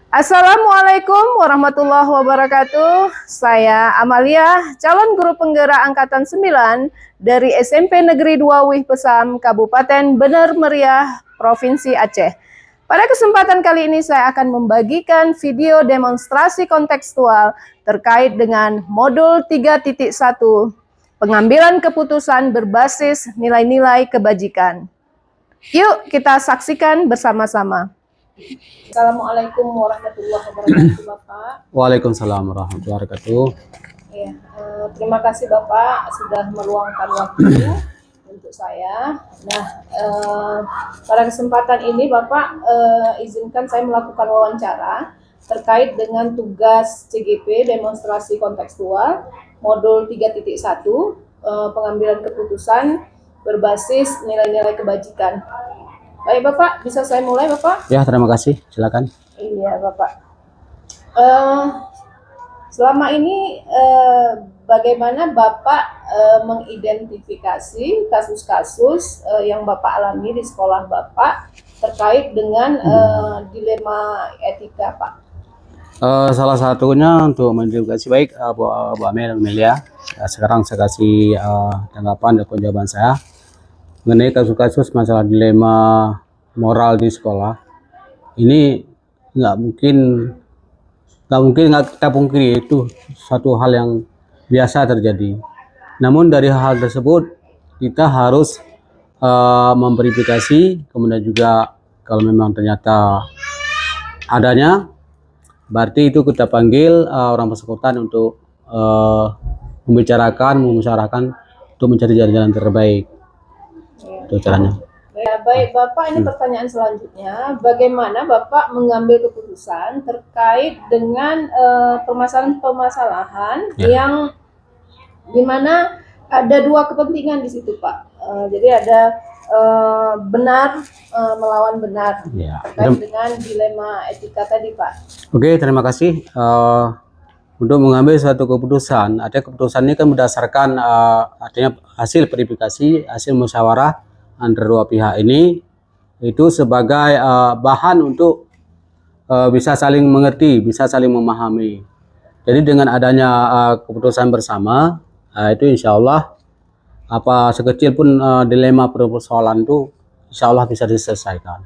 Assalamualaikum warahmatullahi wabarakatuh. Saya Amalia, calon guru penggerak angkatan 9 dari SMP Negeri 2 Wih Pesam, Kabupaten Bener Meriah, Provinsi Aceh. Pada kesempatan kali ini saya akan membagikan video demonstrasi kontekstual terkait dengan modul 3.1, pengambilan keputusan berbasis nilai-nilai kebajikan. Yuk kita saksikan bersama-sama. Assalamualaikum warahmatullahi wabarakatuh, Bapak. Waalaikumsalam warahmatullahi wabarakatuh. Ya, terima kasih Bapak sudah meluangkan waktu untuk saya. Nah, pada kesempatan ini Bapak izinkan saya melakukan wawancara terkait dengan tugas CGP demonstrasi kontekstual modul 3.1 pengambilan keputusan berbasis nilai-nilai kebajikan. Baik Bapak, bisa saya mulai Bapak? Ya, terima kasih. Silakan. Iya Bapak. Selama ini bagaimana Bapak mengidentifikasi kasus-kasus yang Bapak alami di sekolah Bapak terkait dengan dilema etika Pak? Salah satunya untuk mengidentifikasi baik Bu Amelia. Sekarang saya kasih tanggapan dan jawaban saya mengenai kasus-kasus masalah dilema moral di sekolah. Ini nggak mungkin kita pungkiri, itu satu hal yang biasa terjadi. Namun dari hal tersebut kita harus memverifikasi, kemudian juga kalau memang ternyata adanya, berarti itu kita panggil orang bersangkutan untuk memusyawarahkan untuk mencari jalan-jalan terbaik. Itu caranya. Ya, baik Bapak, ini pertanyaan selanjutnya, bagaimana Bapak mengambil keputusan terkait dengan permasalahan-permasalahan yang dimana ada dua kepentingan di situ Pak. Jadi ada benar melawan benar terkait dengan dilema etika tadi Pak. Oke, terima kasih. Untuk mengambil suatu keputusan, ada keputusan ini kan berdasarkan artinya hasil verifikasi, hasil musyawarah antara dua pihak ini, itu sebagai bahan untuk bisa saling mengerti, bisa saling memahami. Jadi dengan adanya keputusan bersama, itu insya Allah apa sekecil pun dilema persoalan itu insya Allah bisa diselesaikan.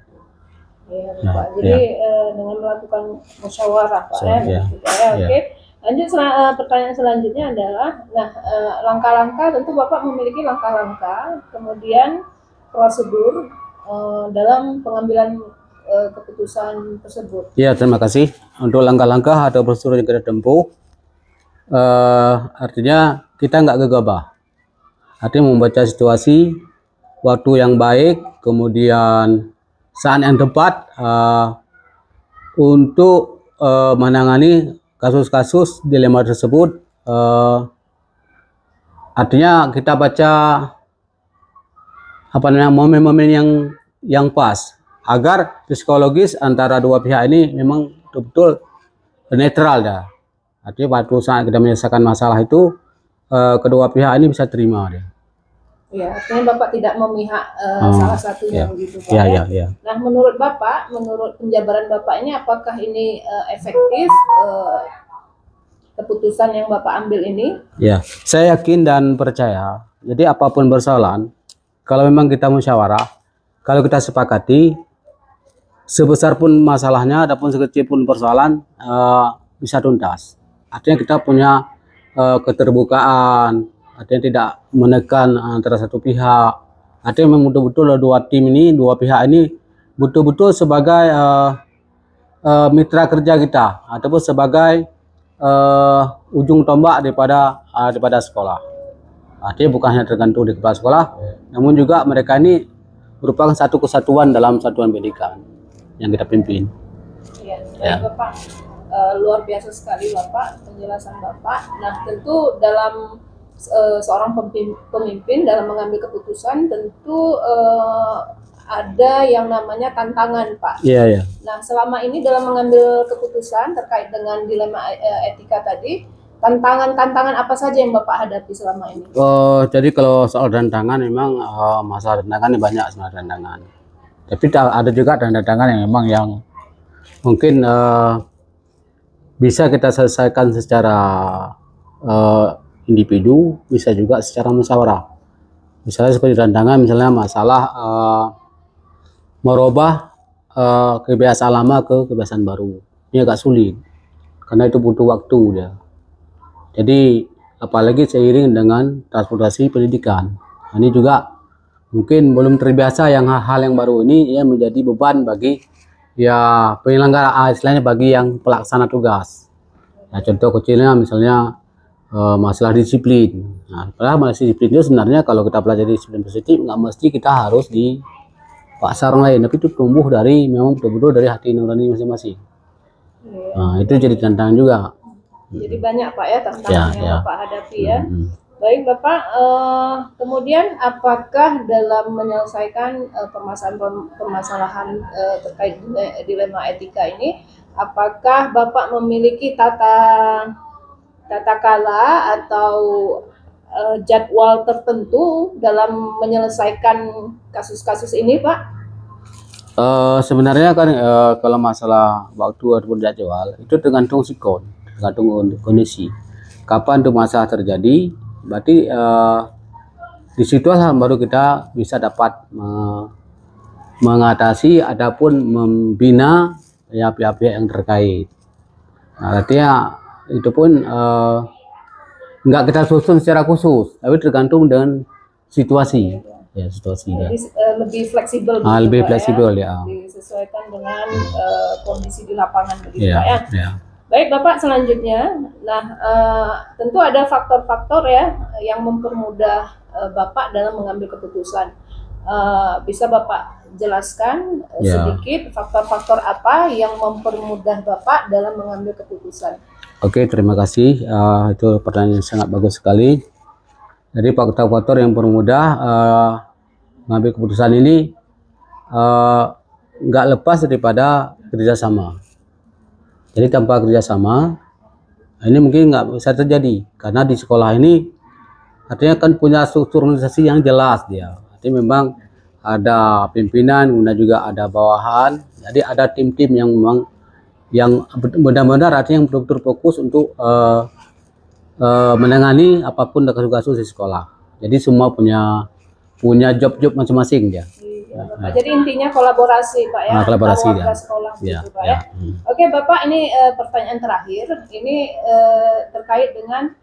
Ya, Pak. Jadi dengan melakukan musyawarah Pak Oke. Lanjut, pertanyaan selanjutnya adalah, langkah-langkah, tentu Bapak memiliki langkah-langkah, kemudian prosedur dalam pengambilan keputusan tersebut. Ya, terima kasih. Untuk langkah-langkah atau prosedur yang kita tempuh, artinya kita nggak gegabah. Artinya membaca situasi, waktu yang baik, kemudian saat yang tepat untuk menangani kasus-kasus dilema tersebut. Artinya kita baca momen-momen yang pas agar psikologis antara dua pihak ini memang betul-betul netral dah. Artinya waktu saat kita menyelesaikan masalah itu kedua pihak ini bisa terima deh. Ya, artinya Bapak tidak memihak salah satunya begitu Pak. Ya. Nah, menurut Bapak, menurut penjabaran Bapak ini, apakah ini efektif keputusan yang Bapak ambil ini? Ya, saya yakin dan percaya. Jadi apapun persoalan, kalau memang kita musyawarah, kalau kita sepakati, sebesar pun masalahnya ataupun sekecil pun persoalan bisa tuntas. Artinya kita punya keterbukaan, artinya tidak menekan antara satu pihak. Artinya memang betul-betul dua tim ini, dua pihak ini betul-betul sebagai mitra kerja kita ataupun sebagai ujung tombak daripada sekolah. Artinya bukan hanya tergantung di kepala sekolah, namun juga mereka ini merupakan satu kesatuan dalam satuan pendidikan yang kita pimpin. Ya. Bapak, luar biasa sekali Bapak, penjelasan Bapak. Nah, tentu dalam seorang pemimpin dalam mengambil keputusan tentu ada yang namanya tantangan Pak. Iya. Nah, selama ini dalam mengambil keputusan terkait dengan dilema etika tadi, tantangan apa saja yang Bapak hadapi selama ini? Jadi kalau soal tantangan memang masalah tantangan banyak sebenarnya tantangan. Tapi ada juga tantangan yang memang yang mungkin bisa kita selesaikan secara individu, bisa juga secara musyawarah. Misalnya seperti tantangan, misalnya masalah merubah kebiasaan lama ke kebiasaan baru. Ini agak sulit karena itu butuh waktu dia. Jadi apalagi seiring dengan transportasi pendidikan. Ini juga mungkin belum terbiasa yang hal-hal yang baru ini ya, menjadi beban bagi ya penyelenggara, istilahnya bagi yang pelaksana tugas. Nah, contoh kecilnya misalnya masalah disiplin. Nah, padahal masalah disiplin itu sebenarnya kalau kita pelajari disiplin positif nggak mesti kita harus di paksa orang lain, tapi itu tumbuh dari memang betul-betul dari hati nurani masing-masing. Nah, itu jadi tantangan juga. Jadi banyak Pak ya tantangan yang Ya. Bapak hadapi ya. Baik Bapak, kemudian apakah dalam menyelesaikan permasalahan terkait dilema etika ini, apakah Bapak memiliki tata kala atau jadwal tertentu dalam menyelesaikan kasus-kasus ini Pak? Sebenarnya kan kalau masalah waktu ataupun jadwal itu tergantung sikon, tergantung kondisi. Kapan tuh masalah terjadi, berarti di situlah baru kita bisa dapat mengatasi ataupun membina ya pihak-pihak yang terkait. Nah, artinya itu pun nggak kita susun secara khusus, tapi tergantung dengan situasi. Ya, situasinya. Jadi lebih fleksibel begitu, Lebih Pak, fleksibel ya. disesuaikan dengan kondisi di lapangan begitu Ya, Pak ya. ya. Baik Bapak, selanjutnya, nah tentu ada faktor-faktor ya yang mempermudah Bapak dalam mengambil keputusan. Bisa Bapak jelaskan sedikit faktor-faktor apa yang mempermudah Bapak dalam mengambil keputusan? Oke, terima kasih. Itu pertanyaan yang sangat bagus sekali. Jadi faktor-faktor yang mempermudah mengambil keputusan ini nggak lepas daripada kerjasama. Jadi tanpa kerjasama ini mungkin nggak bisa terjadi, karena di sekolah ini artinya kan punya struktur organisasi yang jelas dia. Jadi memang ada pimpinan, kemudian juga ada bawahan. Jadi ada tim-tim yang memang yang benar-benar artinya yang betul-betul fokus untuk menangani apapun kasus-kasus di sekolah. Jadi semua punya job-job masing-masing dia. Bapak. Jadi intinya kolaborasi Pak ya, kolaborasi warga ya. sekolah Ya, gitu Pak ya. Oke Bapak, ini pertanyaan terakhir, ini terkait dengan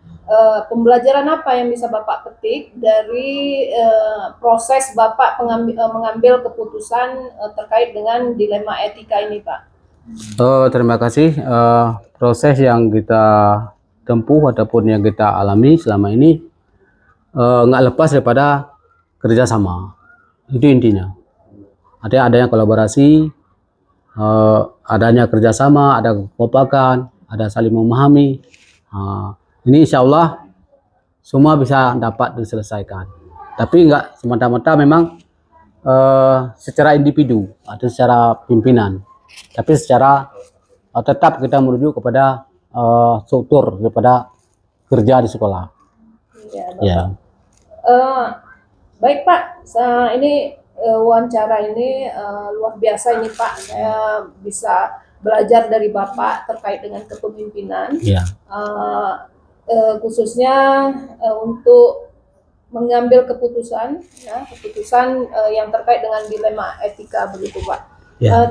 pembelajaran apa yang bisa Bapak petik dari proses Bapak mengambil keputusan terkait dengan dilema etika ini Pak? Terima kasih. Proses yang kita tempuh ataupun yang kita alami selama ini nggak lepas daripada kerjasama. Itu intinya. Adanya kolaborasi, adanya kerjasama, ada kekompakan, ada saling memahami. Ini insya Allah semua bisa dapat diselesaikan. Tapi nggak semata-mata memang secara individu atau secara pimpinan, tapi secara tetap kita merujuk kepada struktur daripada kerja di sekolah. Ya. Baik Pak, ini wawancara ini luar biasa ini Pak. Saya bisa belajar dari Bapak terkait dengan kepemimpinan, khususnya untuk mengambil keputusan, ya, keputusan yang terkait dengan dilema etika begitu Pak.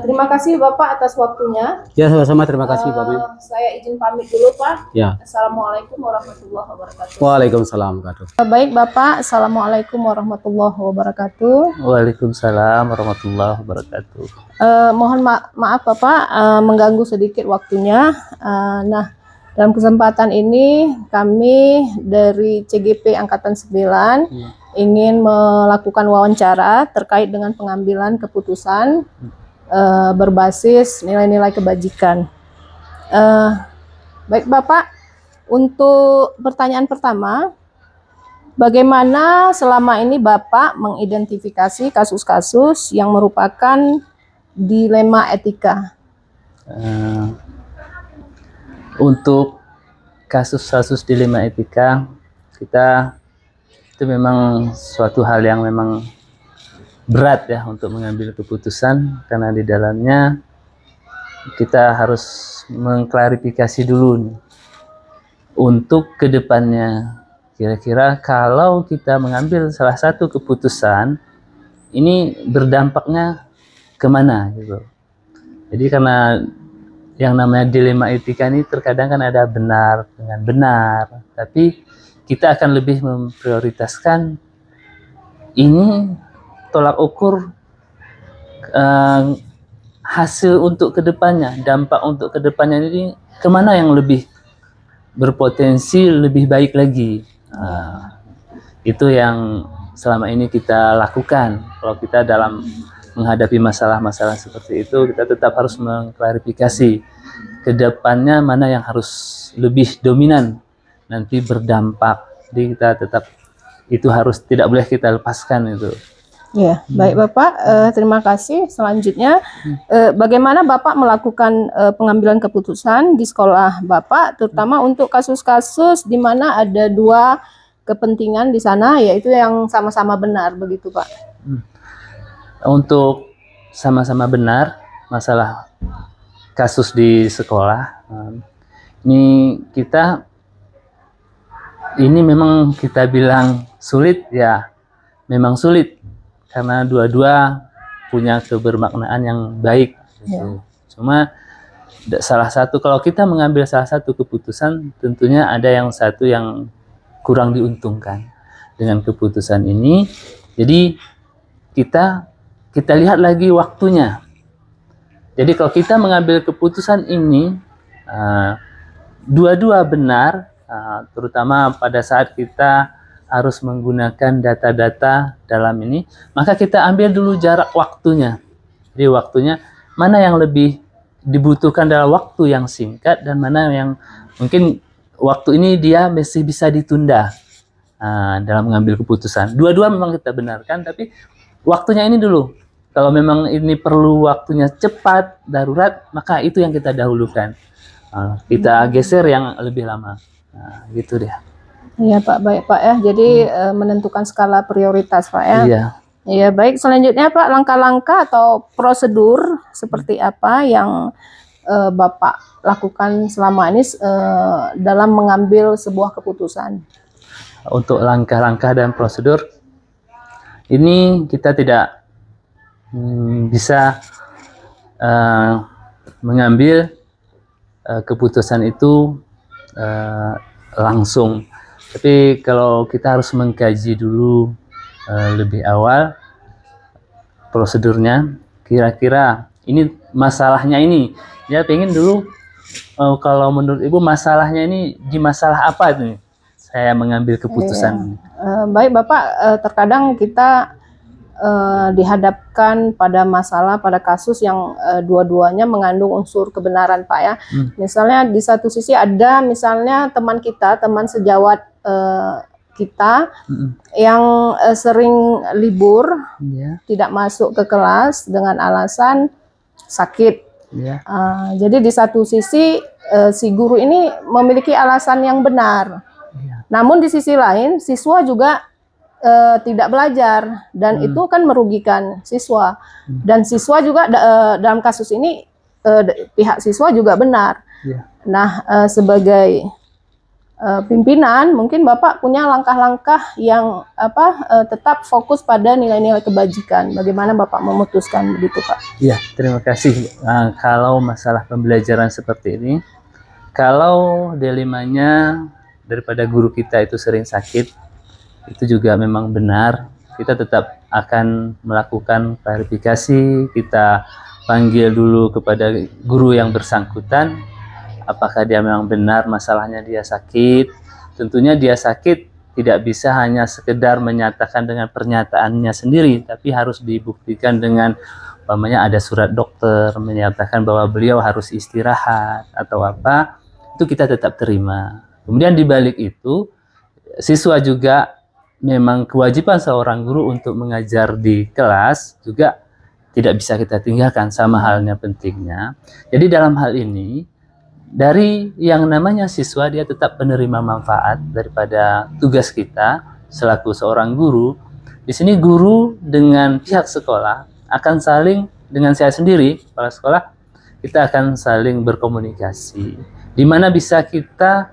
Terima kasih Bapak atas waktunya. Ya, sama-sama, terima kasih Pak Min. Saya izin pamit dulu Pak. Ya. Assalamualaikum warahmatullahi wabarakatuh. Waalaikumsalam warahmatullahi. Baik Bapak, Assalamualaikum warahmatullahi wabarakatuh. Waalaikumsalam warahmatullahi wabarakatuh. Mohon maaf Bapak mengganggu sedikit waktunya. Nah, dalam kesempatan ini kami dari CGP Angkatan 9 ingin melakukan wawancara terkait dengan pengambilan keputusan berbasis nilai-nilai kebajikan. Baik Bapak, untuk pertanyaan pertama, bagaimana selama ini Bapak mengidentifikasi kasus-kasus yang merupakan dilema etika? Untuk kasus-kasus dilema etika, kita itu memang suatu hal yang memang berat ya untuk mengambil keputusan, karena di dalamnya kita harus mengklarifikasi dulu nih, untuk kedepannya. Kira-kira kalau kita mengambil salah satu keputusan, ini berdampaknya kemana gitu. Jadi karena yang namanya dilema etika ini terkadang kan ada benar dengan benar, tapi kita akan lebih memprioritaskan ini tolak ukur hasil untuk kedepannya, dampak untuk kedepannya ini kemana yang lebih berpotensi lebih baik lagi. Itu yang selama ini kita lakukan. Kalau kita dalam menghadapi masalah-masalah seperti itu, kita tetap harus mengklarifikasi ke depannya mana yang harus lebih dominan nanti berdampak. Jadi kita tetap itu harus tidak boleh kita lepaskan itu. Ya, baik Bapak, terima kasih. Selanjutnya, bagaimana Bapak melakukan pengambilan keputusan di sekolah Bapak, terutama untuk kasus-kasus di mana ada dua kepentingan di sana, yaitu yang sama-sama benar, begitu Pak? Untuk sama-sama benar masalah kasus di sekolah, ini memang kita bilang sulit ya, memang sulit. Karena dua-dua punya kebermaknaan yang baik. Gitu. Cuma salah satu, kalau kita mengambil salah satu keputusan, tentunya ada yang satu yang kurang diuntungkan dengan keputusan ini. Jadi kita lihat lagi waktunya. Jadi kalau kita mengambil keputusan ini, dua-dua benar, terutama pada saat kita harus menggunakan data-data dalam ini, maka kita ambil dulu jarak waktunya. Jadi waktunya mana yang lebih dibutuhkan dalam waktu yang singkat dan mana yang mungkin waktu ini dia masih bisa ditunda dalam mengambil keputusan. Dua-dua memang kita benarkan, tapi waktunya ini dulu. Kalau memang ini perlu waktunya cepat, darurat, maka itu yang kita dahulukan. Kita geser yang lebih lama. Gitu deh. Iya Pak, baik Pak ya. Jadi menentukan skala prioritas Pak ya. Iya. Iya baik. Selanjutnya Pak, langkah-langkah atau prosedur seperti apa yang Bapak lakukan selama ini dalam mengambil sebuah keputusan? Untuk langkah-langkah dan prosedur, ini kita tidak bisa mengambil keputusan itu langsung. Tapi kalau kita harus mengkaji dulu lebih awal prosedurnya, kira-kira ini masalahnya ini, ya pengen dulu kalau menurut Ibu masalahnya ini di masalah apa nih saya mengambil keputusan. Baik Bapak, terkadang kita dihadapkan pada masalah, pada kasus yang dua-duanya mengandung unsur kebenaran Pak ya. Misalnya di satu sisi ada misalnya teman kita, teman sejawat kita yang sering libur, tidak masuk ke kelas dengan alasan sakit. Jadi di satu sisi si guru ini memiliki alasan yang benar. Namun di sisi lain siswa juga tidak belajar dan itu kan merugikan siswa. Dan siswa juga dalam kasus ini pihak siswa juga benar. Nah, sebagai pimpinan mungkin Bapak punya langkah-langkah yang tetap fokus pada nilai-nilai kebajikan. Bagaimana Bapak memutuskan begitu Pak? Iya, terima kasih. Kalau masalah pembelajaran seperti ini, kalau dilemanya daripada guru kita itu sering sakit, itu juga memang benar. Kita tetap akan melakukan klarifikasi, kita panggil dulu kepada guru yang bersangkutan, apakah dia memang benar masalahnya dia sakit. Tentunya dia sakit tidak bisa hanya sekedar menyatakan dengan pernyataannya sendiri, tapi harus dibuktikan dengan umpamanya ada surat dokter menyatakan bahwa beliau harus istirahat atau apa, itu kita tetap terima. Kemudian di balik itu, siswa juga memang kewajiban seorang guru untuk mengajar di kelas juga tidak bisa kita tinggalkan, sama halnya pentingnya. Jadi dalam hal ini, dari yang namanya siswa, dia tetap penerima manfaat daripada tugas kita selaku seorang guru. Di sini guru dengan pihak sekolah akan saling, dengan saya sendiri, kepala sekolah, kita akan saling berkomunikasi, di mana bisa kita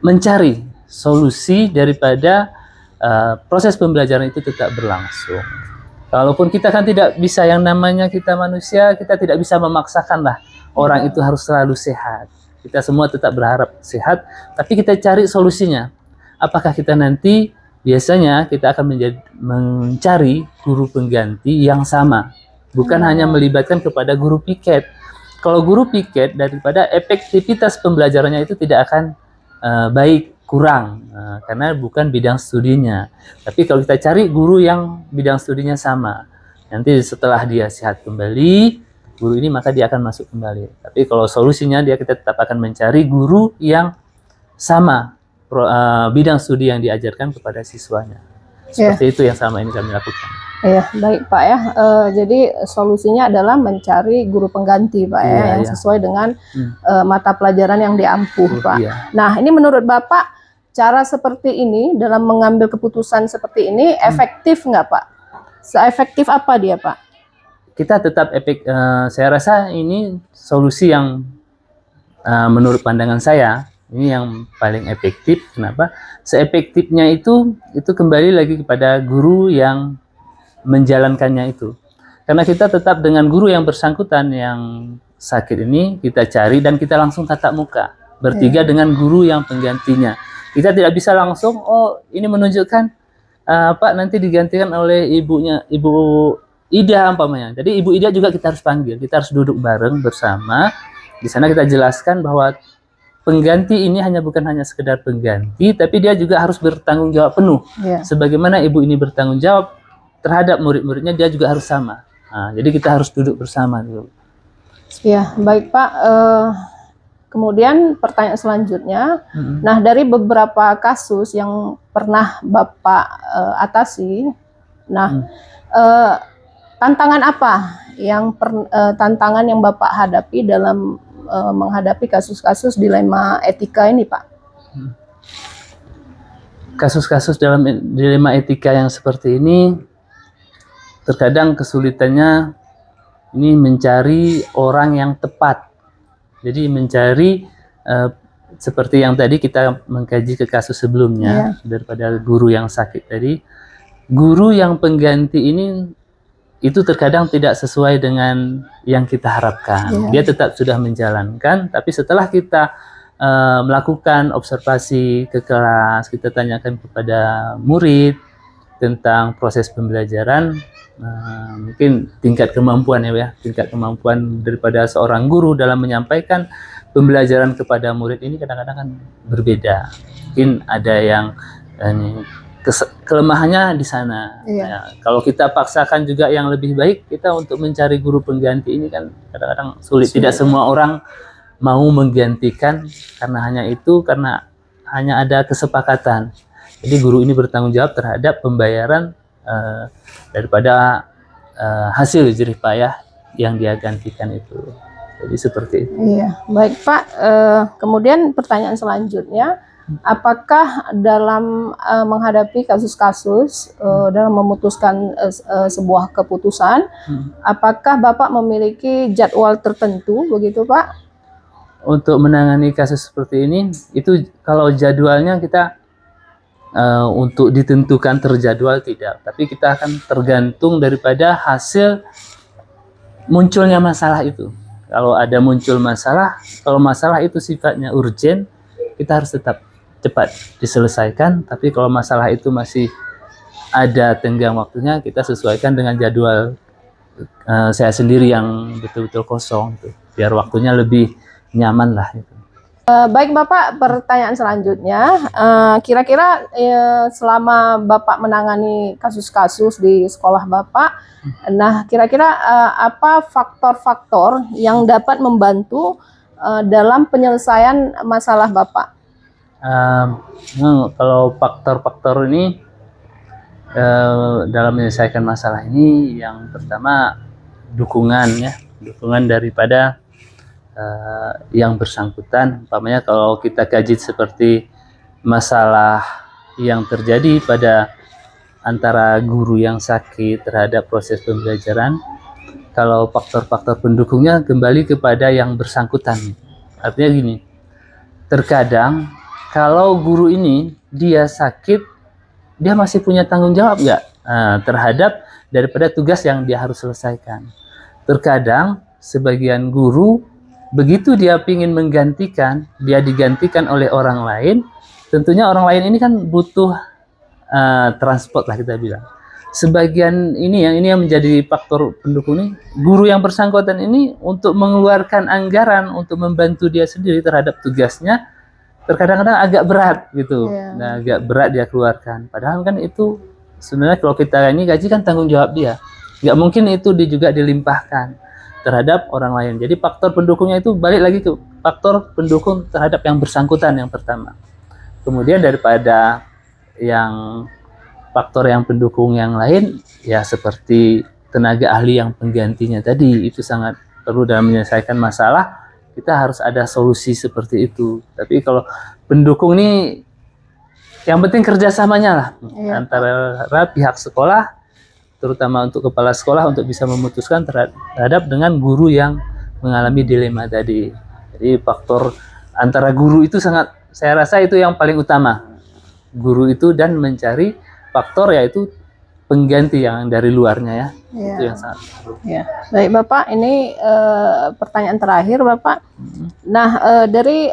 mencari solusi daripada proses pembelajaran itu tetap berlangsung. Kalaupun kita kan tidak bisa, yang namanya kita manusia, kita tidak bisa memaksakanlah orang itu harus selalu sehat. Kita semua tetap berharap sehat, tapi kita cari solusinya. Apakah kita nanti biasanya kita akan mencari guru pengganti yang sama, bukan hanya melibatkan kepada guru piket. Kalau guru piket, daripada efektivitas pembelajarannya itu tidak akan baik, kurang, karena bukan bidang studinya. Tapi kalau kita cari guru yang bidang studinya sama, nanti setelah dia sehat kembali, guru ini maka dia akan masuk kembali. Tapi kalau solusinya kita tetap akan mencari guru yang sama bidang studi yang diajarkan kepada siswanya. Seperti itu yang selama ini kami lakukan. Iya, baik Pak ya. Jadi solusinya adalah mencari guru pengganti Pak ya, yang sesuai dengan mata pelajaran yang diampuh Pak. Nah, ini menurut Bapak, cara seperti ini dalam mengambil keputusan seperti ini efektif nggak Pak? Seefektif apa dia Pak? Kita tetap saya rasa ini solusi yang menurut pandangan saya ini yang paling efektif. Kenapa? Seefektifnya itu kembali lagi kepada guru yang menjalankannya itu. Karena kita tetap dengan guru yang bersangkutan yang sakit ini kita cari dan kita langsung tatap muka bertiga dengan guru yang penggantinya. Kita tidak bisa langsung, oh ini menunjukkan Pak nanti digantikan oleh Ibu Ida umpamanya. Jadi Ibu Ida juga kita harus panggil, kita harus duduk bareng bersama. Di sana kita jelaskan bahwa pengganti ini bukan hanya sekedar pengganti, tapi dia juga harus bertanggung jawab penuh. Sebagaimana Ibu ini bertanggung jawab terhadap murid-muridnya, dia juga harus sama. Nah, jadi kita harus duduk bersama dulu. Ya, baik Pak. Kemudian pertanyaan selanjutnya, nah dari beberapa kasus yang pernah Bapak atasi, nah tantangan apa tantangan yang Bapak hadapi dalam menghadapi kasus-kasus dilema etika ini Pak? Kasus-kasus dalam dilema etika yang seperti ini, terkadang kesulitannya ini mencari orang yang tepat. Jadi mencari seperti yang tadi kita mengkaji ke kasus sebelumnya, daripada guru yang sakit tadi, guru yang pengganti ini itu terkadang tidak sesuai dengan yang kita harapkan. Dia tetap sudah menjalankan, tapi setelah kita melakukan observasi ke kelas, kita tanyakan kepada murid tentang proses pembelajaran, mungkin tingkat kemampuan tingkat kemampuan daripada seorang guru dalam menyampaikan pembelajaran kepada murid ini kadang-kadang kan berbeda. Mungkin ada yang kelemahannya di sana. Ya, kalau kita paksakan juga yang lebih baik, kita untuk mencari guru pengganti ini kan kadang-kadang sulit. Tidak semua orang mau menggantikan karena hanya ada kesepakatan. Jadi guru ini bertanggung jawab terhadap pembayaran daripada hasil jerih payah yang dia gantikan itu. Jadi seperti itu. Iya, baik Pak. Kemudian pertanyaan selanjutnya, apakah dalam menghadapi kasus-kasus dalam memutuskan sebuah keputusan, apakah Bapak memiliki jadwal tertentu begitu Pak? Untuk menangani kasus seperti ini, itu kalau jadwalnya kita untuk ditentukan terjadwal tidak, tapi kita akan tergantung daripada hasil munculnya masalah itu. Kalau ada muncul masalah, kalau masalah itu sifatnya urgent, kita harus tetap cepat diselesaikan. Tapi kalau masalah itu masih ada tenggang waktunya, kita sesuaikan dengan jadwal saya sendiri yang betul-betul kosong, gitu, biar waktunya lebih nyaman lah. Gitu. Baik Bapak, pertanyaan selanjutnya, kira-kira selama Bapak menangani kasus-kasus di sekolah Bapak, nah kira-kira apa faktor-faktor yang dapat membantu dalam penyelesaian masalah Bapak? Kalau faktor-faktor ini dalam menyelesaikan masalah ini, yang pertama dukungan daripada yang bersangkutan. Umpamanya kalau kita kaji seperti masalah yang terjadi pada antara guru yang sakit terhadap proses pembelajaran, kalau faktor-faktor pendukungnya kembali kepada yang bersangkutan. Artinya gini, terkadang kalau guru ini dia sakit, dia masih punya tanggung jawab nggak terhadap daripada tugas yang dia harus selesaikan. Terkadang sebagian guru begitu dia ingin menggantikan, dia digantikan oleh orang lain, tentunya orang lain ini kan butuh transport lah kita bilang. Sebagian ini yang menjadi faktor pendukung ini, guru yang bersangkutan ini untuk mengeluarkan anggaran untuk membantu dia sendiri terhadap tugasnya, terkadang-kadang agak berat gitu. Nah, agak berat dia keluarkan. Padahal kan itu sebenarnya kalau kita ini gaji kan tanggung jawab dia. Nggak mungkin itu juga dilimpahkan terhadap orang lain. Jadi faktor pendukungnya itu balik lagi ke faktor pendukung terhadap yang bersangkutan yang pertama. Kemudian daripada yang faktor yang pendukung yang lain, ya seperti tenaga ahli yang penggantinya tadi, itu sangat perlu dalam menyelesaikan masalah. Kita harus ada solusi seperti itu. Tapi kalau pendukung ini, yang penting kerjasamanya lah antara pihak sekolah, terutama untuk kepala sekolah untuk bisa memutuskan terhadap dengan guru yang mengalami dilema tadi. Jadi faktor antara guru itu sangat, saya rasa itu yang paling utama. Guru itu dan mencari faktor yaitu pengganti yang dari luarnya ya. Itu yang sangat perlu. Ya. Baik Bapak, ini pertanyaan terakhir Bapak. Nah, dari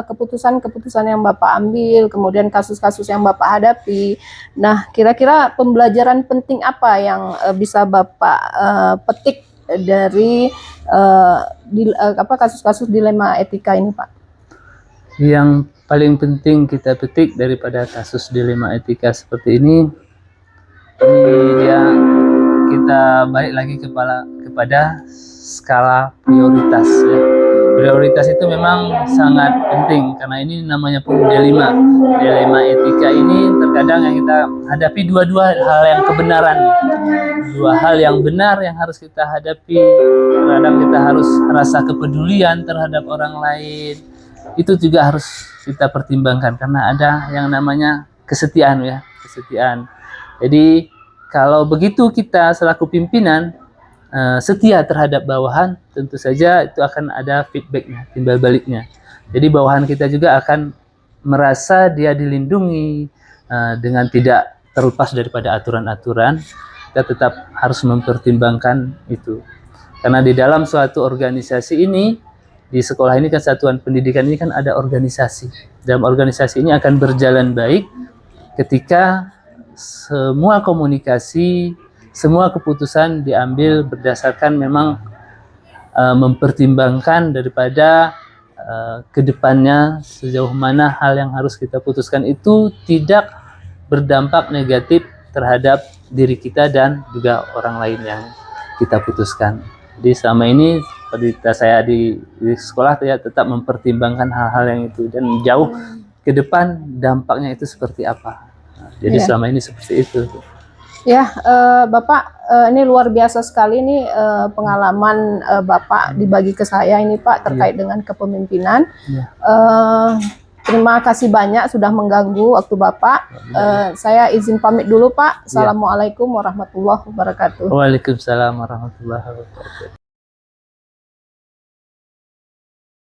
keputusan-keputusan yang Bapak ambil, kemudian kasus-kasus yang Bapak hadapi, nah kira-kira pembelajaran penting apa yang bisa Bapak petik dari kasus-kasus dilema etika ini Pak? Yang paling penting kita petik daripada kasus dilema etika seperti ini dia kita balik lagi kepada skala prioritas ya. Prioritas itu memang sangat penting karena ini namanya pun dilema etika ini terkadang yang kita hadapi dua hal yang kebenaran, dua hal yang benar yang harus kita hadapi. Terkadang kita harus rasa kepedulian terhadap orang lain, itu juga harus kita pertimbangkan karena ada yang namanya kesetiaan ya, kesetiaan. Jadi kalau begitu kita selaku pimpinan setia terhadap bawahan, tentu saja itu akan ada feedbacknya, timbal baliknya. Jadi bawahan kita juga akan merasa dia dilindungi dengan tidak terlepas daripada aturan-aturan. Kita tetap harus mempertimbangkan itu. Karena di dalam suatu organisasi ini, di sekolah ini kan satuan pendidikan ini kan ada organisasi. Dalam organisasi ini akan berjalan baik ketika semua komunikasi, semua keputusan diambil berdasarkan memang mempertimbangkan daripada kedepannya sejauh mana hal yang harus kita putuskan itu tidak berdampak negatif terhadap diri kita dan juga orang lain yang kita putuskan. Jadi selama ini saya di sekolah saya tetap mempertimbangkan hal-hal yang itu dan jauh ke depan dampaknya itu seperti apa. Jadi selama ini seperti itu. Ya, Bapak, ini luar biasa sekali nih pengalaman Bapak dibagi ke saya ini Pak terkait dengan kepemimpinan. Terima kasih banyak sudah mengganggu waktu Bapak. Saya izin pamit dulu Pak. Assalamualaikum warahmatullahi wabarakatuh. Waalaikumsalam warahmatullahi wabarakatuh.